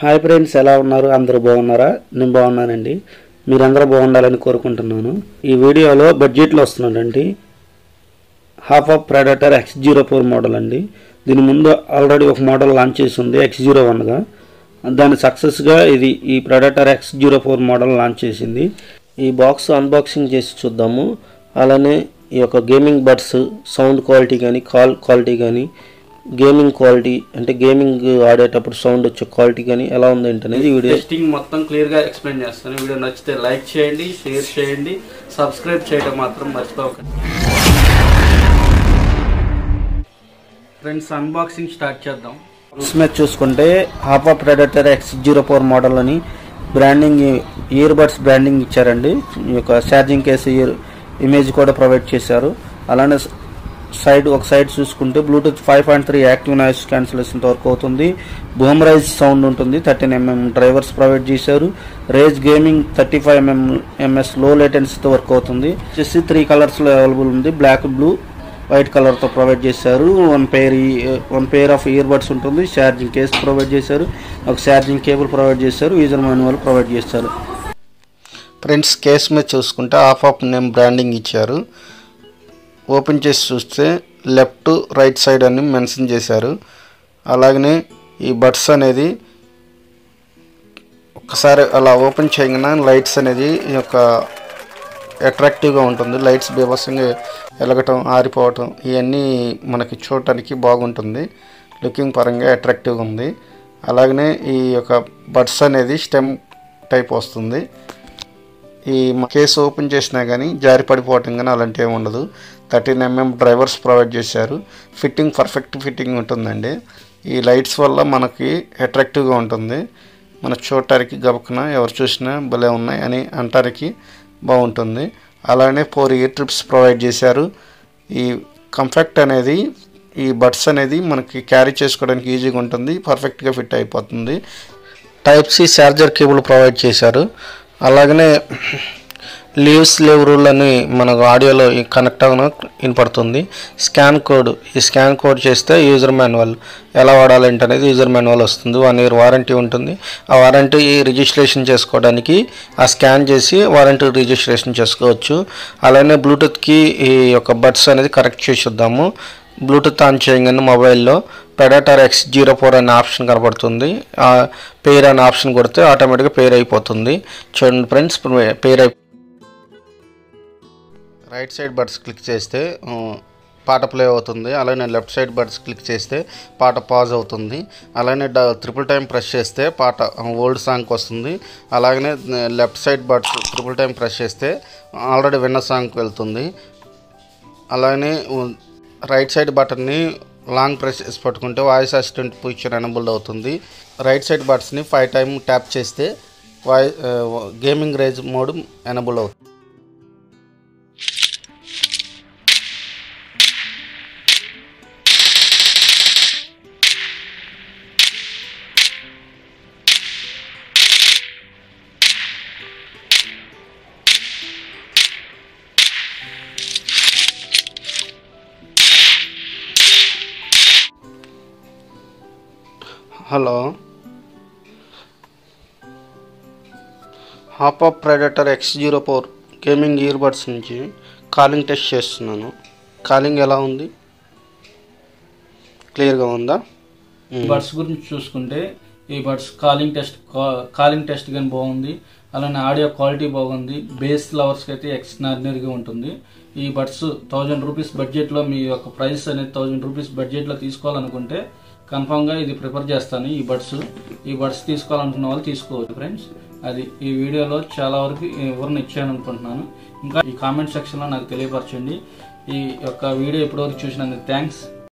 Hi friends, ఎలా ఉన్నారు? అందరూ బాగున్నారా? నేను బాగున్నానండి. మీరందరూ బాగుండాలని కోరుకుంటున్నాను. ఈ వీడియోలో బడ్జెట్లో వస్తున్నాడండి half of Predator X04 model అండి. దీని ముందు ఆల్రెడీ ఒక మోడల్ లాంచ్ చేసి ఉంది X01గా. దాని సక్సెస్గా ఈ ప్రెడేటర్ X04 మోడల్ లాంచ్ చేసింది. ఈ బాక్స్ అన్బాక్సింగ్ చేసి చూద్దాము. అలానే ఈ యొక్క గేమింగ్ బడ్స్ సౌండ్ క్వాలిటీ కానీ కాల్ క్వాలిటీ కానీ గేమింగ్ క్వాలిటీ అంటే గేమింగ్ ఆడేటప్పుడు సౌండ్ వచ్చే క్వాలిటీ కానీ ఎలా ఉంది అనేది వీడియో టెస్టింగ్ మొత్తం క్లియర్గా ఎక్స్ప్లెయిన్ చేస్తాను. వీడియో నచ్చితే లైక్ చేయండి, షేర్ చేయండి, సబ్స్క్రైబ్ చేయడం మాత్రం మర్చిపోకండి. ఫ్రెండ్స్, అన్బాక్సింగ్ స్టార్ట్ చేద్దాం. మీద చూసుకుంటే half of Predator X04 model అని బ్రాండింగ్ ఇయర్ బడ్స్ బ్రాండింగ్ ఇచ్చారండి. ఈ యొక్క ఛార్జింగ్ కేసు ఇమేజ్ కూడా ప్రొవైడ్ చేశారు. అలానే ఒక సైడ్ చూసుకుంటే బ్లూటూత్ 5.3 యాక్టివ్ నాయిస్ క్యాన్సిలేషన్ వరకు అవుతుంది. బూమ్ రైజ్ సౌండ్ ఉంటుంది. 13mm డ్రైవర్స్ ప్రొవైడ్ చేశారు. రేజ్ గేమింగ్ 35mm లో లేటెన్సీతో వర్క్ అవుతుంది. వచ్చేసి 3 కలర్స్లో అవైలబుల్ ఉంది. బ్లాక్, బ్లూ, వైట్ కలర్తో ప్రొవైడ్ చేశారు. One pair of ear buds ఉంటుంది. ఛార్జింగ్ కేస్ ప్రొవైడ్ చేశారు. ఒక ఛార్జింగ్ కేబుల్ ప్రొవైడ్ చేశారు. యూజర్ మాన్యువల్ ప్రొవైడ్ చేశారు. ఫ్రెండ్స్, కేస్ మీద చూసుకుంటే హాఫ్ ఆఫ్ నేమ్ బ్రాండింగ్ ఇచ్చారు. ఓపెన్ చేసి చూస్తే లెఫ్ట్ రైట్ సైడ్ అని మెన్షన్ చేశారు. అలాగనే ఈ బడ్స్ అనేది ఒకసారి అలా ఓపెన్ చేయగానే లైట్స్ అనేది ఈ యొక్క అట్రాక్టివ్గా ఉంటుంది. లైట్స్ బీభత్సంగా వెలగటం, ఆరిపోవటం ఇవన్నీ మనకి చూడటానికి బాగుంటుంది. లుకింగ్ పరంగా అట్రాక్టివ్గా ఉంది. అలాగనే ఈ యొక్క బడ్స్ అనేది స్టెమ్ టైప్ వస్తుంది. ఈ కేసు ఓపెన్ చేసినా కానీ జారి పడిపోవటం కానీ అలాంటివి ఉండదు. 13mm డ్రైవర్స్ ప్రొవైడ్ చేశారు. ఫిట్టింగ్ పర్ఫెక్ట్ ఫిట్టింగ్ ఉంటుందండి. ఈ లైట్స్ వల్ల మనకి అట్రాక్టివ్గా ఉంటుంది. మన చూడటానికి గబుక్కున ఎవరు చూసినా భలే ఉన్నాయి అని అంటానికి బాగుంటుంది. అలానే 4 ఇయర్ ట్రిప్స్ ప్రొవైడ్ చేశారు. ఈ కంఫర్ట్ అనేది ఈ బడ్స్ అనేది మనకి క్యారీ చేసుకోవడానికి ఈజీగా ఉంటుంది. పర్ఫెక్ట్గా ఫిట్ అయిపోతుంది. Type C charger cable provide చేశారు. అలాగనే లీవ్ రూల్ అని మనకు ఆడియోలో కనెక్ట్ అవ్వడం వినపడుతుంది. ఈ స్కాన్ కోడ్ చేస్తే యూజర్ మాన్యువల్ ఎలా వాడాలంటే అనేది యూజర్ మాన్యువల్ వస్తుంది. 1 year వారంటీ ఉంటుంది. ఆ వారంటీ రిజిస్ట్రేషన్ చేసుకోవడానికి ఆ స్కాన్ చేసి వారంటీ రిజిస్ట్రేషన్ చేసుకోవచ్చు. అలానే బ్లూటూత్కి ఈ యొక్క బడ్స్ అనేది కనెక్ట్ చేసి చూద్దాము. బ్లూటూత్ ఆన్ చేయగానే మొబైల్లో ప్రెడేటర్ X04 అనే ఆప్షన్ కనబడుతుంది. పేర్ అనే ఆప్షన్ కొడితే ఆటోమేటిక్గా పేర్ అయిపోతుంది. చూడండి ఫ్రెండ్స్, పేర్ రైట్ సైడ్ బడ్స్ క్లిక్ చేస్తే పాట ప్లే అవుతుంది. అలానే లెఫ్ట్ సైడ్ బడ్స్ క్లిక్ చేస్తే పాట పాజ్ అవుతుంది. అలానే ట్రిపుల్ టైం ప్రెస్ చేస్తే పాట ఓల్డ్ సాంగ్కి వస్తుంది. అలాగనే left side buds triple time press చేస్తే ఆల్రెడీ విన్న సాంగ్కి వెళ్తుంది. అలానే రైట్ సైడ్ బటన్ని లాంగ్ ప్రెస్ చేసి పట్టుకుంటే వాయిస్ అసిస్టెంట్ ఫీచర్ ఎనేబుల్ అవుతుంది. రైట్ సైడ్ బటన్ని 5 టైం ట్యాప్ చేస్తే గేమింగ్ రేంజ్ మోడ్ ఎనేబుల్ అవుతుంది. Hello, half of Predator X04 gaming ear buds నుంచి కాలింగ్ టెస్ట్ చేస్తున్నాను. కాలింగ్ ఎలా ఉంది? క్లియర్గా ఉందా? బడ్స్ గురించి చూసుకుంటే ఈ బడ్స్ కాలింగ్ టెస్ట్ కానీ బాగుంది. అలానే ఆడియో క్వాలిటీ బాగుంది. బేస్ లవర్స్కి అయితే ఎక్స్ట్రాడినరీగా ఉంటుంది. ఈ బడ్స్ 1000 రూపీస్ బడ్జెట్లో, మీ యొక్క ప్రైస్ అనేది 1000 రూపీస్ బడ్జెట్లో తీసుకోవాలనుకుంటే కన్ఫామ్గా ఇది ప్రిఫర్ చేస్తాను. ఈ బడ్స్ తీసుకోవాలనుకున్న వాళ్ళు తీసుకోవచ్చు ఫ్రెండ్స్. అది ఈ వీడియోలో చాలా వరకు వివరణ ఇచ్చాను అనుకుంటున్నాను. ఇంకా ఈ కామెంట్ సెక్షన్లో నాకు తెలియపరచండి. ఈ యొక్క వీడియో ఇప్పటివరకు చూసినందుకు థ్యాంక్స్.